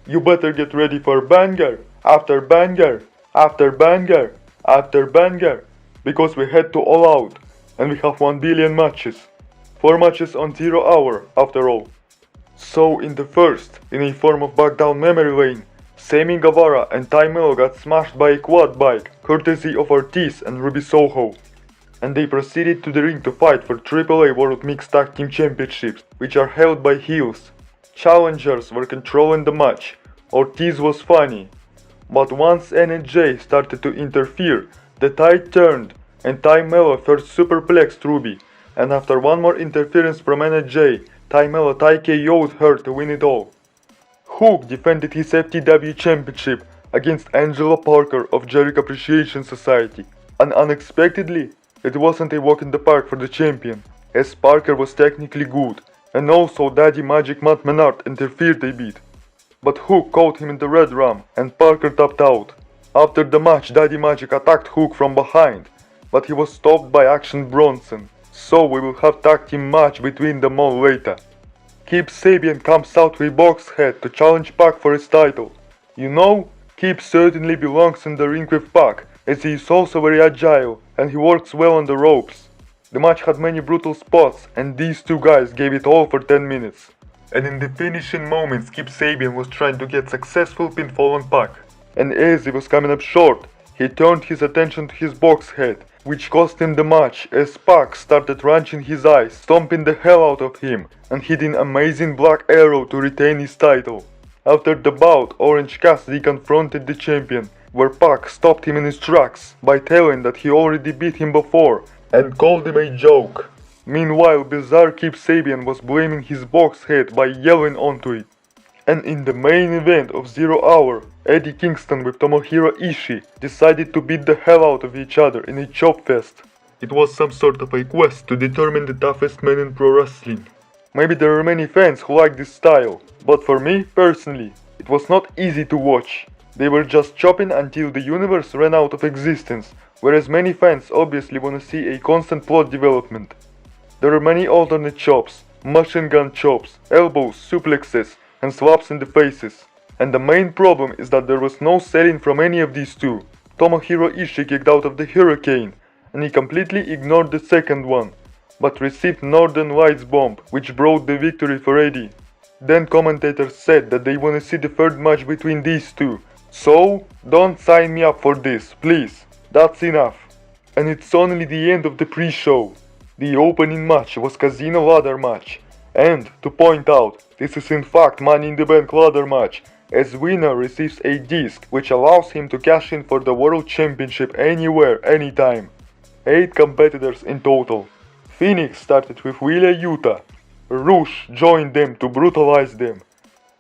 You better get ready for banger after banger after banger after banger, because we head to All Out and we have 1 billion matches. 4 matches on 0 hour after all. So in the first, in a form of back down memory lane, Sammy Guevara and Ty Mello got smashed by a quad bike, courtesy of Ortiz and Ruby Soho. And they proceeded to the ring to fight for AAA World Mixed Tag Team Championships, which are held by heels. Challengers were controlling the match. Ortiz was funny. But once NJ started to interfere, the tide turned, and Ty Mello first superplexed Ruby, and after one more interference from NJ, Ty Mello KO'd her to win it all. Hook defended his FTW championship against Angelo Parker of Jericho Appreciation Society, and unexpectedly, it wasn't a walk in the park for the champion, as Parker was technically good, and also Daddy Magic Matt Menard interfered a bit. But Hook caught him in the red rum, and Parker tapped out. After the match, Daddy Magic attacked Hook from behind, but he was stopped by Action Bronson, so we will have tag team match between them all later. Kip Sabian comes out with a box head to challenge Pac for his title. You know, Kip certainly belongs in the ring with Pac, as he is also very agile and he works well on the ropes. The match had many brutal spots and these two guys gave it all for 10 minutes. And in the finishing moments, Kip Sabian was trying to get successful pinfall on Pac. And as he was coming up short, he turned his attention to his box head, which cost him the match as Pac started wrenching his eyes, stomping the hell out of him, and hitting amazing black arrow to retain his title. After the bout, Orange Cassidy confronted the champion, where Pac stopped him in his tracks by telling that he already beat him before and called him a joke. Meanwhile, bizarre Kip Sabian was blaming his box head by yelling onto it. And in the main event of 0 hour, Eddie Kingston with Tomohiro Ishii decided to beat the hell out of each other in a chop fest. It was some sort of a quest to determine the toughest man in pro wrestling. Maybe there are many fans who like this style, but for me, personally, it was not easy to watch. They were just chopping until the universe ran out of existence, whereas many fans obviously wanna see a constant plot development. There are many alternate chops, machine gun chops, elbows, suplexes, and slaps in the faces. And the main problem is that there was no selling from any of these two. Tomohiro Ishii kicked out of the Hurricane, and he completely ignored the second one, but received Northern Lights bomb, which brought the victory for Eddie. Then commentators said that they wanna see the third match between these two. So, don't sign me up for this, please. That's enough. And it's only the end of the pre-show. The opening match was Casino Ladder match. And, to point out, this is in fact Money in the Bank ladder match, as winner receives a disc which allows him to cash in for the World Championship anywhere, anytime. 8 competitors in total. Phoenix started with Wheeler Yuta. Rush joined them to brutalize them.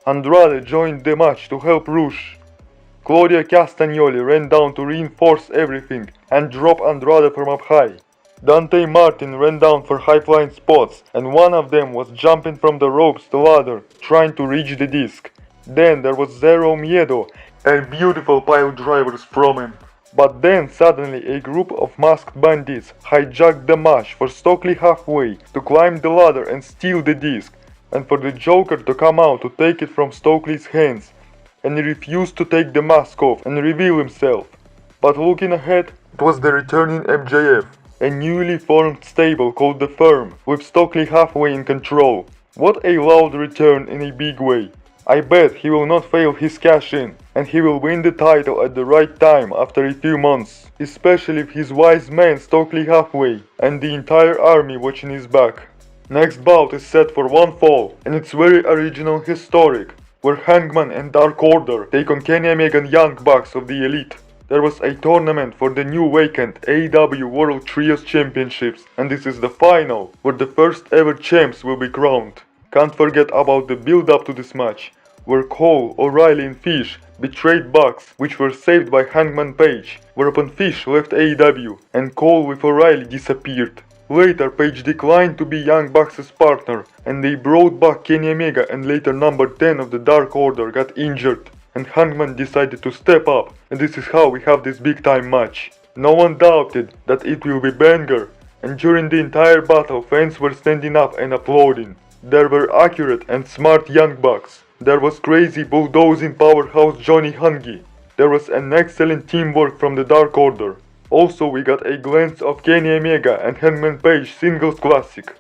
Andrade joined the match to help Rush. Claudia Castagnoli ran down to reinforce everything and drop Andrade from up high. Dante Martin ran down for high-flying spots, and one of them was jumping from the ropes to ladder, trying to reach the disc. Then there was Zero Miedo, and beautiful pile drivers from him. But then suddenly a group of masked bandits hijacked the match for Stokely halfway to climb the ladder and steal the disc, and for the Joker to come out to take it from Stokely's hands, and he refused to take the mask off and reveal himself. But looking ahead, it was the returning MJF. A newly formed stable called The Firm, with Stokely halfway in control. What a loud return in a big way. I bet he will not fail his cash in, and he will win the title at the right time after a few months, especially with his wise man Stokely halfway, and the entire army watching his back. Next bout is set for one fall, and it's very original historic, where Hangman and Dark Order take on Kenny Omega and Young Bucks of the Elite. There was a tournament for the new vacant AEW World Trios Championships, and this is the final, where the first ever champs will be crowned. Can't forget about the build up to this match, where Cole, O'Reilly and Fish betrayed Bucks, which were saved by Hangman Page, whereupon Fish left AEW, and Cole with O'Reilly disappeared. Later Page declined to be Young Bucks' partner, and they brought back Kenny Omega, and later number 10 of the Dark Order got injured. And Hangman decided to step up, and this is how we have this big time match. No one doubted that it will be banger, and during the entire battle fans were standing up and applauding. There were accurate and smart Young Bucks, There was crazy bulldozing powerhouse Johnny Hungy. There was an excellent teamwork from the Dark Order. Also we got a glance of Kenny Omega and Hangman Page singles classic.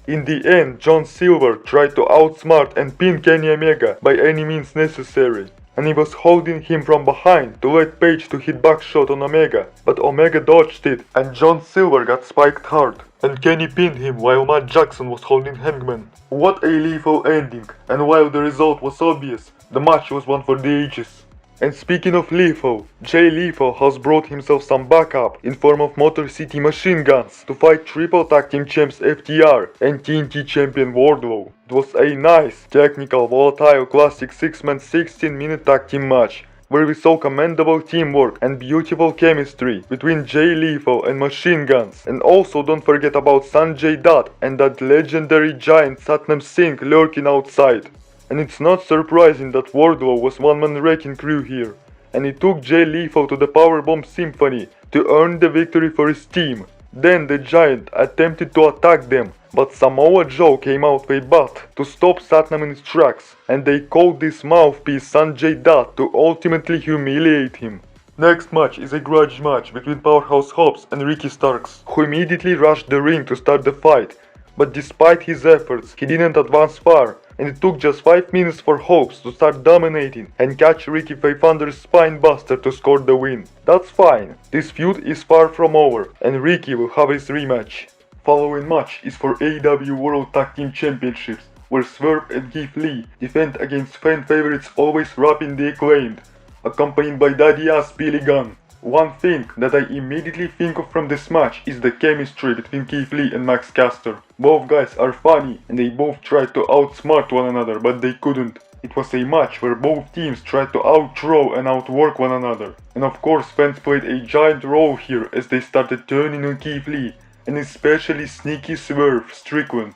In the end, John Silver tried to outsmart and pin Kenny Omega by any means necessary, and he was holding him from behind to let Page to hit back shot on Omega, but Omega dodged it and John Silver got spiked hard, and Kenny pinned him while Matt Jackson was holding Hangman. What a lethal ending, and while the result was obvious, the match was one for the ages. And speaking of lethal, Jay Lethal has brought himself some backup in form of Motor City Machine Guns to fight Triple Tag Team Champs FTR and TNT Champion Wardlow. It was a nice, technical, volatile, classic 6-man 16-minute tag team match, where we saw commendable teamwork and beautiful chemistry between Jay Lethal and Machine Guns. And also don't forget about Sanjay Dutt and that legendary giant Satnam Singh lurking outside. And it's not surprising that Wardlow was one-man wrecking crew here, and he took Jay Lethal to the Powerbomb Symphony to earn the victory for his team. Then the Giant attempted to attack them, but Samoa Joe came out with a bat to stop Satnam in his tracks, and they called this mouthpiece Sanjay Dutt to ultimately humiliate him. Next match is a grudge match between Powerhouse Hobbs and Ricky Starks, who immediately rushed the ring to start the fight, but despite his efforts, he didn't advance far, and it took just 5 minutes for Hobbs to start dominating and catch Ricky with Thunder's spine buster to score the win. That's fine, this feud is far from over, and Ricky will have his rematch. Following match is for AEW World Tag Team Championships, where Swerve and Keith Lee defend against fan favorites Always Rapping the Acclaimed, accompanied by Daddy Ass Billy Gunn. One thing that I immediately think of from this match is the chemistry between Keith Lee and Max Caster. Both guys are funny and they both tried to outsmart one another, but they couldn't. It was a match where both teams tried to outthrow and outwork one another. And of course fans played a giant role here as they started turning on Keith Lee, and especially Sneaky Swerve Strickland,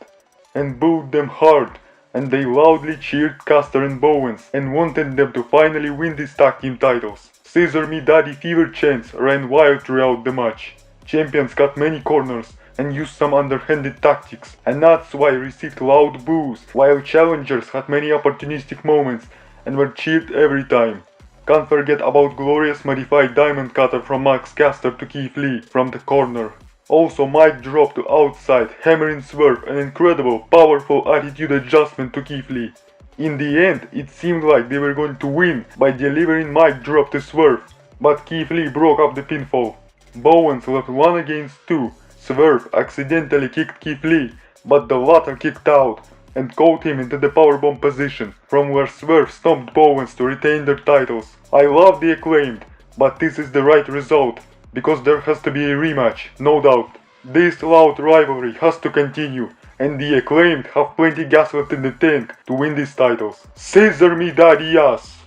and booed them hard, and they loudly cheered Caster and Bowens and wanted them to finally win these tag team titles. Scissor Me Daddy Fever chants ran wild throughout the match. Champions got many corners and used some underhanded tactics, and that's why received loud boos, while challengers had many opportunistic moments and were cheered every time. Can't forget about glorious modified diamond cutter from Max Caster to Keith Lee from the corner. Also mic drop to outside, hammering Swerve, an incredible, powerful attitude adjustment to Keith Lee. In the end, it seemed like they were going to win by delivering mic drop to Swerve, but Keith Lee broke up the pinfall. Bowens left 1 against 2. Swerve accidentally kicked Keith Lee, but the latter kicked out and caught him into the powerbomb position, from where Swerve stomped Bowens to retain their titles. I love the Acclaimed, but this is the right result, because there has to be a rematch, no doubt. This loud rivalry has to continue, and the Acclaimed have plenty gas left in the tank to win these titles. Scissor Me Daddy Ass!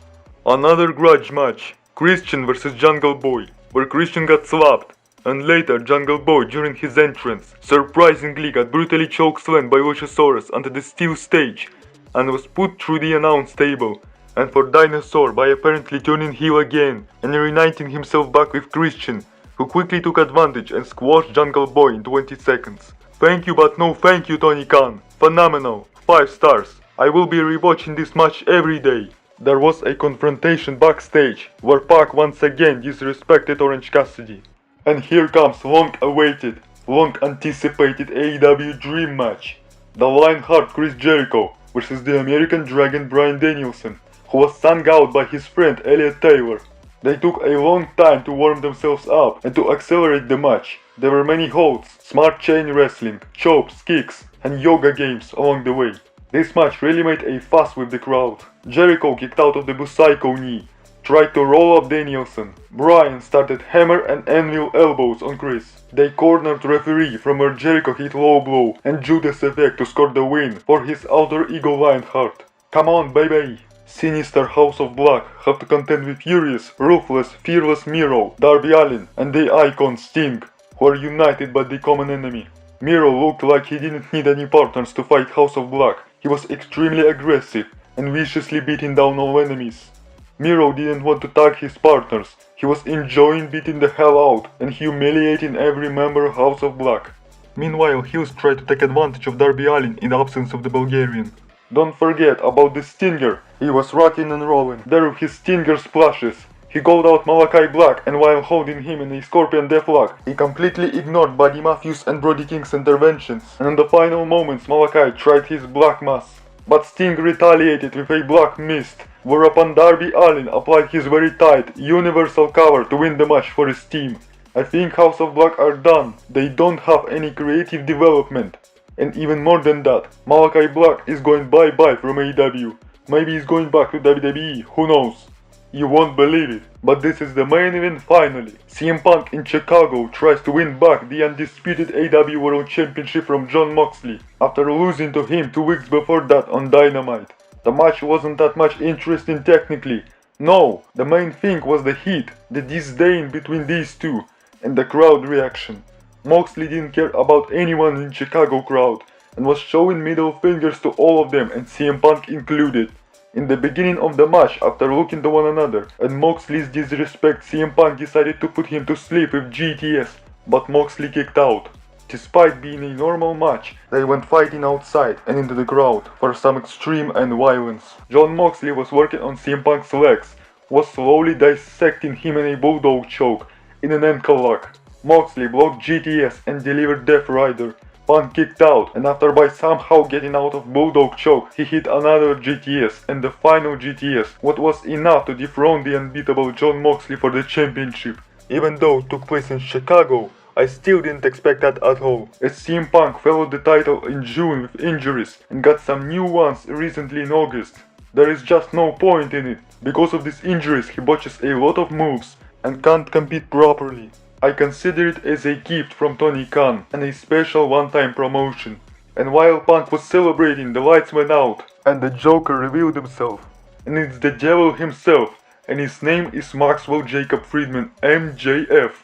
Another grudge match, Christian vs Jungle Boy, where Christian got slapped, and later Jungle Boy during his entrance surprisingly got brutally chokeslammed by Luchasaurus onto the steel stage and was put through the announce table, and for Dinosaur by apparently turning heel again and reuniting himself back with Christian, who quickly took advantage and squashed Jungle Boy in 20 seconds. Thank you but no thank you, Tony Khan. Phenomenal. 5 stars. I will be rewatching this match every day. There was a confrontation backstage where Pac once again disrespected Orange Cassidy. And here comes long-awaited, long-anticipated AEW Dream Match. The Lionheart Chris Jericho versus the American Dragon Bryan Danielson, who was sung out by his friend Elliot Taylor. They took a long time to warm themselves up and to accelerate the match. There were many holds, smart chain wrestling, chops, kicks, and yoga games along the way. This match really made a fuss with the crowd. Jericho kicked out of the Busaiku knee, tried to roll up Danielson. Bryan started hammer and anvil elbows on Chris. They cornered referee from where Jericho hit low blow and Judas Effect to score the win for his alter ego Lionheart. Come on baby! Sinister House of Black have to contend with Furious, Ruthless, Fearless Miro, Darby Allin, and the Icon Sting, who are united by the common enemy. Miro looked like he didn't need any partners to fight House of Black. He was extremely aggressive and viciously beating down all enemies. Miro didn't want to tag his partners. He was enjoying beating the hell out and humiliating every member of House of Black. Meanwhile, Heels tried to take advantage of Darby Allin in the absence of the Bulgarian. Don't forget about the Stinger He was rocking and rolling, there with his Stinger splashes. He called out Malachi Black, and while holding him in a Scorpion Deathlock, he completely ignored Buddy Matthews and Brody King's interventions. And in the final moments, Malachi tried his Black Mass. But Sting retaliated with a Black Mist, whereupon Darby Allin applied his very tight, universal cover to win the match for his team. I think House of Black are done. They don't have any creative development. And even more than that, Malachi Black is going bye-bye from AEW. Maybe he's going back to WWE, who knows? You won't believe it, but this is the main event finally. CM Punk in Chicago tries to win back the undisputed AEW World Championship from Jon Moxley, after losing to him 2 weeks before that on Dynamite. The match wasn't that much interesting technically. No, the main thing was the heat, the disdain between these two, and the crowd reaction. Moxley didn't care about anyone in Chicago crowd, and was showing middle fingers to all of them, and CM Punk included. In the beginning of the match, after looking to one another, and Moxley's disrespect, CM Punk decided to put him to sleep with GTS, but Moxley kicked out. Despite being a normal match, they went fighting outside and into the crowd for some extreme and violence. Jon Moxley was working on CM Punk's legs, was slowly dissecting him in a bulldog choke, in an ankle lock. Moxley blocked GTS and delivered Death Rider. Punk kicked out, and after by somehow getting out of bulldog choke, he hit another GTS and the final GTS, what was enough to dethrone the unbeatable Jon Moxley for the championship. Even though it took place in Chicago, I still didn't expect that at all, as CM Punk followed the title in June with injuries and got some new ones recently in August. There is just no point in it. Because of these injuries, he botches a lot of moves and can't compete properly. I consider it as a gift from Tony Khan and a special one-time promotion. And while Punk was celebrating, the lights went out and the Joker revealed himself. And it's the devil himself, and his name is Maxwell Jacob Friedman, MJF.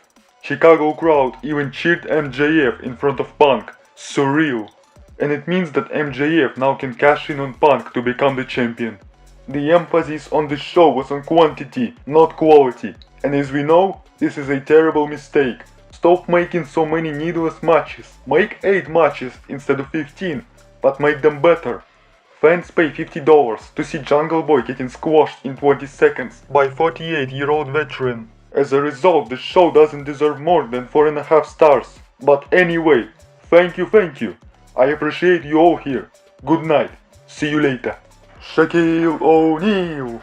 Chicago crowd even cheered MJF in front of Punk. Surreal. And it means that MJF now can cash in on Punk to become the champion. The emphasis on the show was on quantity, not quality. And as we know, this is a terrible mistake. Stop making so many needless matches. Make 8 matches instead of 15, but make them better. Fans pay $50 to see Jungle Boy getting squashed in 20 seconds by 48-year-old veteran. As a result, the show doesn't deserve more than 4.5 stars. But anyway, thank you. I appreciate you all here. Good night. See you later. Shaquille O'Neal.